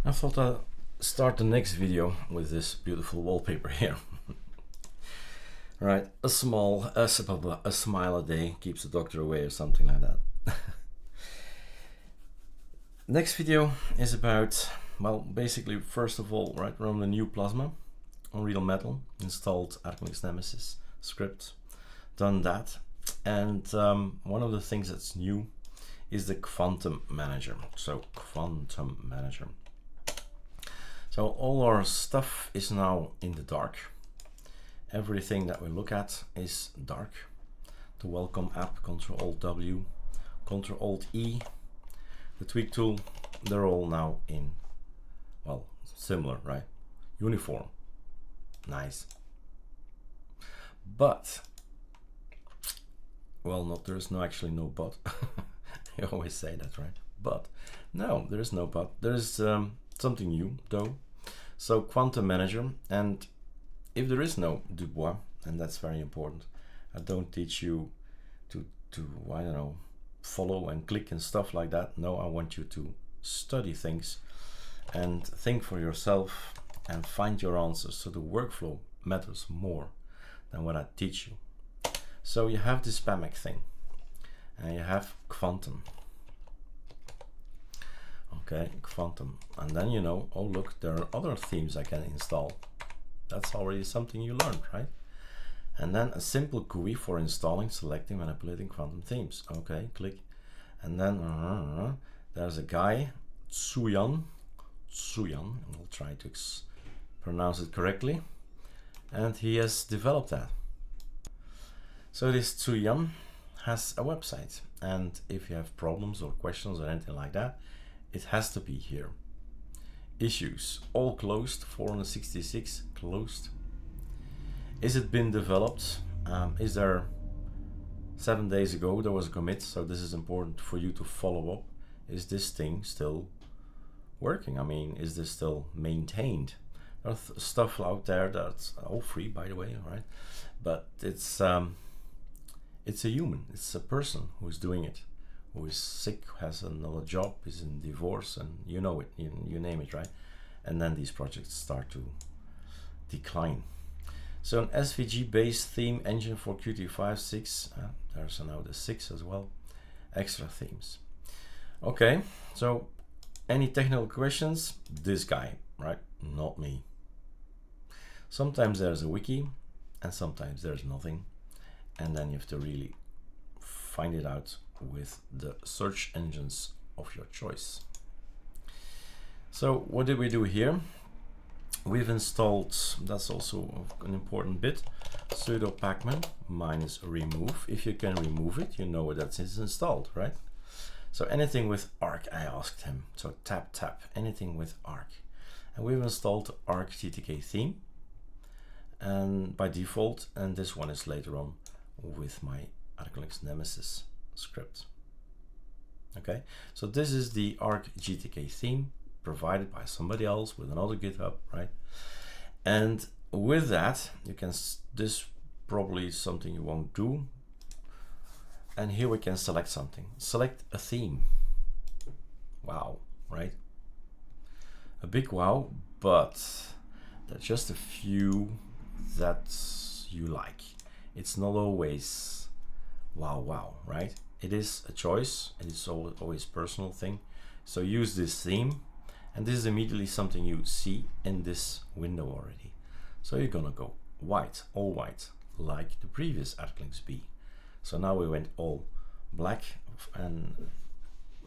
I thought I'd start the next video with this beautiful wallpaper here. Right, a smile a day keeps the doctor away, or something like that. Next video is about, well, basically, first of all, right, run the new Plasma on real metal, installed ArcoLinux Nemesis script, done that, and one of the things that's new is the Kvantum Manager. So Kvantum Manager. So all our stuff is now in the dark. Everything that we look at is dark. The welcome app, Ctrl-Alt-W, Ctrl-Alt-E, the tweak tool, they're all now in, well, similar, right? Uniform. Nice. But, well, there's actually no but. You always say that, right? But, no, there is no but. There is something new, though. So, Kvantum Manager, and if there is no Dubois, and that's very important, I don't teach you to I don't know, follow and click and stuff like that. No, I want you to study things and think for yourself and find your answers. So the workflow matters more than what I teach you. So you have this PAMEC thing, and you have Kvantum. Okay, Kvantum, and then you know, oh look, there are other themes I can install. That's already something you learned, right? And then a simple GUI for installing, selecting, manipulating Kvantum themes. Okay, click. And then there's a guy, Tsuyan, we'll try to pronounce it correctly. And he has developed that. So this Tsuyan has a website. And if you have problems or questions or anything like that, it has to be here. Issues, all closed, 466 closed. Is it been developed? Is there 7 days ago there was a commit, so this is important for you to follow up. Is this thing still working? I mean, is this still maintained? There's stuff out there that's all free, by the way, right? But it's a human, it's a person who's doing it, who is sick, has another job, is in divorce, and you know it, you name it, right? And then these projects start to decline. So an SVG based theme engine for Qt5 6, there's now the 6 as well, extra themes. Okay, so any technical questions? This guy, right? Not me. Sometimes there's a wiki and sometimes there's nothing, and then you have to really find it out with the search engines of your choice. So what did we do here? We've installed, that's also an important bit, sudo pacman -remove. If you can remove it, you know that it's installed, right? So anything with Arc, I asked him. So tap, anything with Arc. And we've installed Arc GTK theme, and by default, and this one is later on with my ArcoLinux Nemesis script. Okay, so this is the Arc GTK theme provided by somebody else with another GitHub, right? And with that, you can, this probably is something you won't do. And here we can select something. Select a theme. Wow, right? A big wow, but there's just a few that you like. It's not always wow, right? It is a choice, and it's always personal thing. So use this theme, and this is immediately something you see in this window already. So you're gonna go white, all white, like the previous ArcoLinux B. So now we went all black, and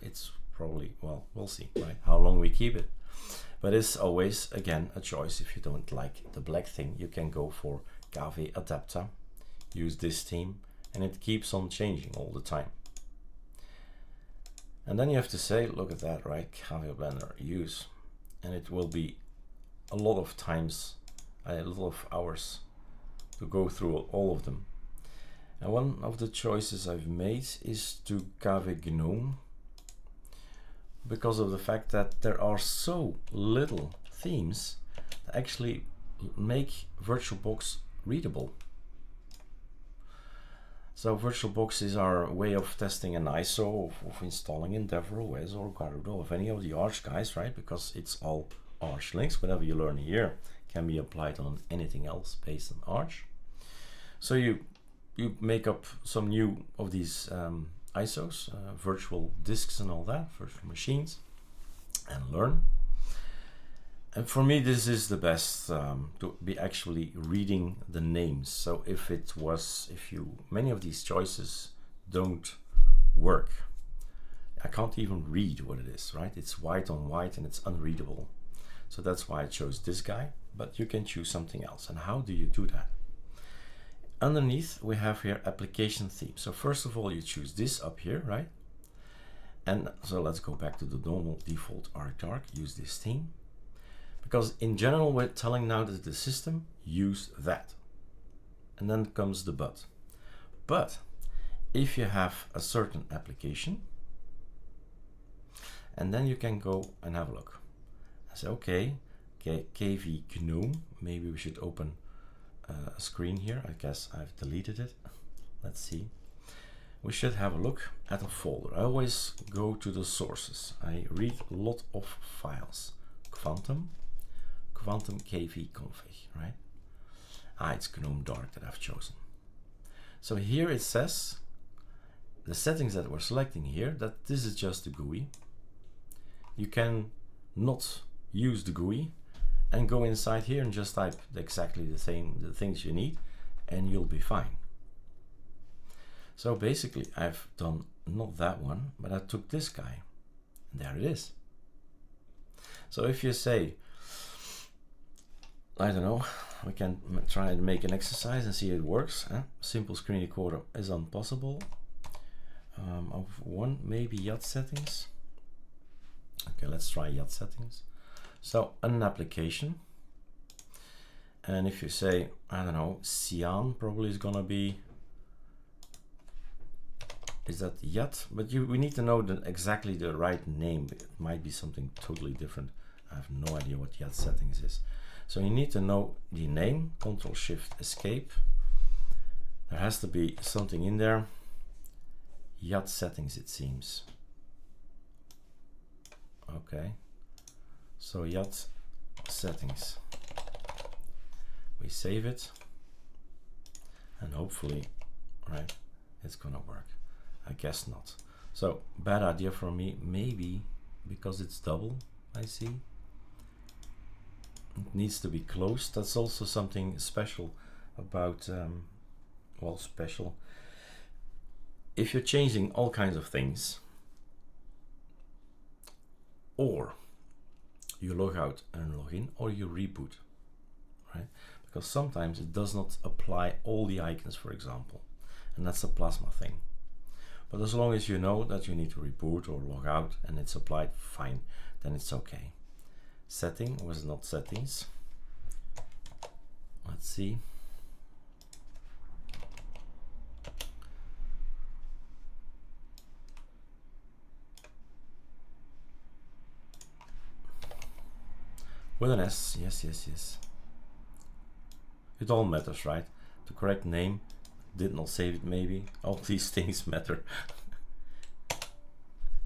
it's probably, well, we'll see, right? How long we keep it. But it's always, again, a choice. If you don't like the black thing, you can go for KV adapter, use this theme, and it keeps on changing all the time. And then you have to say, look at that, right? KV Blender, use. And it will be a lot of times, a lot of hours to go through all of them. And one of the choices I've made is to KV GNOME, because of the fact that there are so little themes that actually make VirtualBox readable. So VirtualBox is our way of testing an ISO, of installing Endeavor OS or Garuda, of any of the Arch guys, right? Because it's all Arch Linux. Whatever you learn here can be applied on anything else based on Arch. So you make up some new of these ISOs, virtual disks and all that, virtual machines, and learn. And for me, this is the best to be actually reading the names. So if many of these choices don't work, I can't even read what it is, right? It's white on white and it's unreadable. So that's why I chose this guy, but you can choose something else. And how do you do that? Underneath, we have here application theme. So first of all, you choose this up here, right? And so let's go back to the normal default ArcDark, use this theme. Because in general, we're telling now that the system use that. And then comes the but. But if you have a certain application, and then you can go and have a look. I say, okay, KV GNOME, maybe we should open a screen here. I guess I've deleted it. Let's see. We should have a look at a folder. I always go to the sources. I read a lot of files. Kvantum KV config, right? It's GNOME Dark that I've chosen. So here it says the settings that we're selecting here, that this is just the GUI. You can not use the GUI and go inside here and just type exactly the things you need, and you'll be fine. So basically I've done not that one, but I took this guy, and there it is. So if you say, I don't know, we can try and make an exercise and see if it works. Simple screen recorder is impossible. Of one, maybe YAT settings. Okay, let's try YAT settings. So an application, and if you say, I don't know, Cyan probably is gonna be, is that YAT? But we need to know exactly the right name. It might be something totally different. I have no idea what YAT settings is. So you need to know the name, Control Shift Escape. There has to be something in there. YAT settings, it seems. Okay. So YAT settings. We save it. And hopefully, right, it's gonna work. I guess not. So bad idea for me, maybe because it's double, I see. It needs to be closed. That's also something special about, well, special. If you're changing all kinds of things, or you log out and log in, or you reboot, right? Because sometimes it does not apply all the icons, for example, and that's a Plasma thing. But as long as you know that you need to reboot or log out and it's applied, fine, then it's okay. Setting was not settings. Let's see. With an S, yes, yes, yes. It all matters, right? The correct name, did not save it maybe. All these things matter.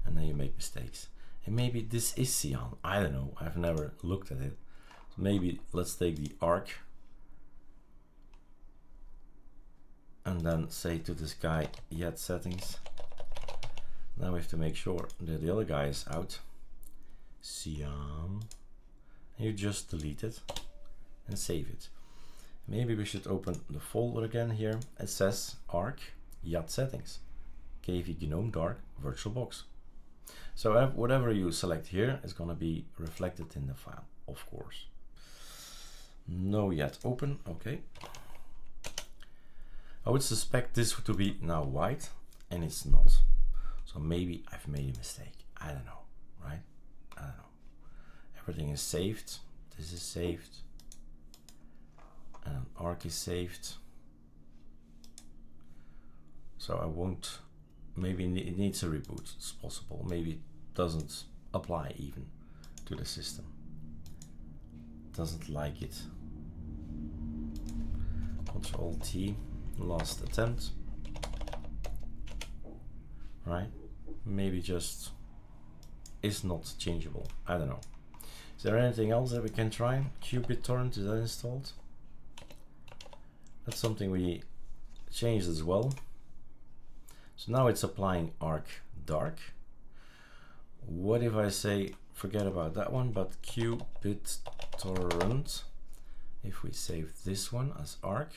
And then you make mistakes. And maybe this is Cyan. I don't know. I've never looked at it. So maybe let's take the Arc and then say to this guy, YAT settings. Now we have to make sure that the other guy is out. Cyan. And you just delete it and save it. Maybe we should open the folder again here. It says Arc, YAT settings, KV GNOME Dark, VirtualBox. So whatever you select here is going to be reflected in the file, of course. No YAT open, okay. I would suspect this to be now white, and it's not. So maybe I've made a mistake. I don't know, right? I don't know. Everything is saved. This is saved. And Arc is saved. So I won't, maybe it needs a reboot, it's possible. Maybe it doesn't apply even to the system. Doesn't like it. Control T, last attempt. right? Maybe just is not changeable. I don't know. Is there anything else that we can try? qBittorrent, is that installed? That's something we changed as well. So now it's applying arc dark. What if I say, forget about that one, but qBittorrent, if we save this one as arc,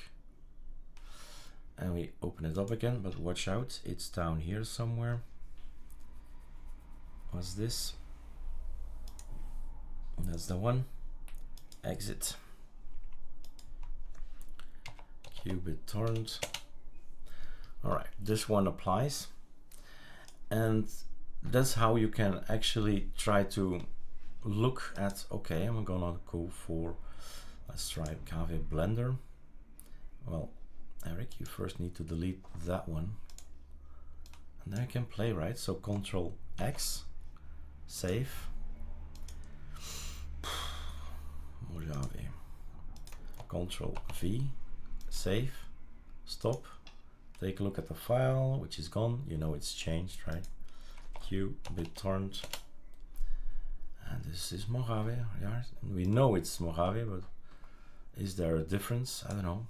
and we open it up again, but watch out, it's down here somewhere. What's this? That's the one. Exit. qBittorrent. All right, this one applies, and that's how you can actually try to look at, okay, I'm gonna go for, let's try Kave Blender. Well, Eric, you first need to delete that one, and then I can play, right? So Control X, save, Mojave, Control V, save, stop, take a look at the file, which is gone, you know it's changed, right? qBittorrent, and this is Mojave, yeah, we know it's Mojave, but is there a difference? I don't know.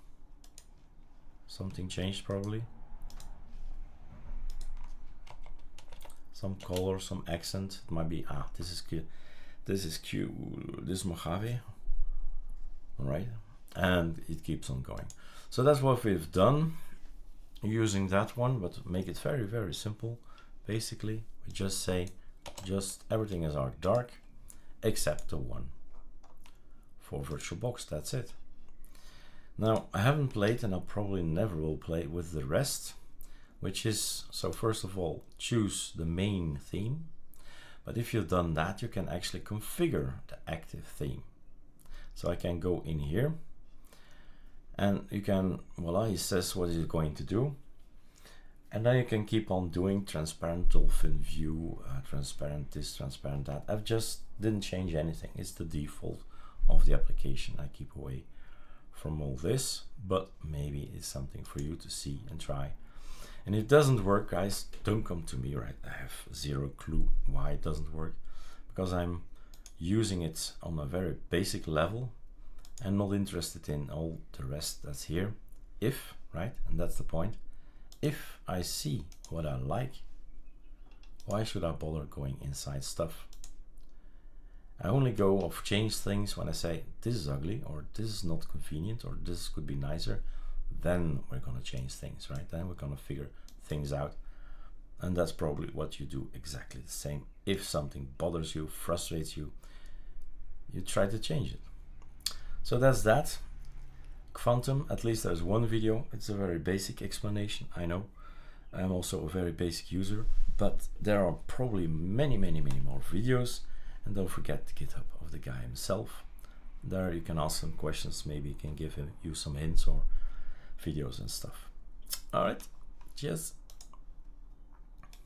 Something changed probably. Some color, some accent. It might be, this is Q, this is Mojave. All right, and it keeps on going. So that's what we've done using that one, but make it very, very simple. Basically, we just say, just everything is arc dark, except the one for VirtualBox. That's it. Now, I haven't played, and I probably never will play with the rest, which is, so first of all, choose the main theme. But if you've done that, you can actually configure the active theme. So I can go in here, and you can, voila, he says what he's going to do. And then you can keep on doing transparent dolphin view, transparent this, transparent that. I've just didn't change anything. It's the default of the application. I keep away from all this, but maybe it's something for you to see and try. And if it doesn't work, guys, don't come to me, right? I have zero clue why it doesn't work, because I'm using it on a very basic level and not interested in all the rest that's here. If, right, and that's the point, if I see what I like, why should I bother going inside stuff? I only go of change things when I say this is ugly, or this is not convenient, or this could be nicer. Then we're gonna change things, right? Then we're gonna figure things out. And that's probably what you do exactly the same. If something bothers you, frustrates you, you try to change it. So that's that. Kvantum, at least there's one video. It's a very basic explanation, I know. I'm also a very basic user, but there are probably many, many, many more videos. And don't forget the GitHub of the guy himself. There you can ask some questions, maybe he can give you some hints or videos and stuff. All right, cheers.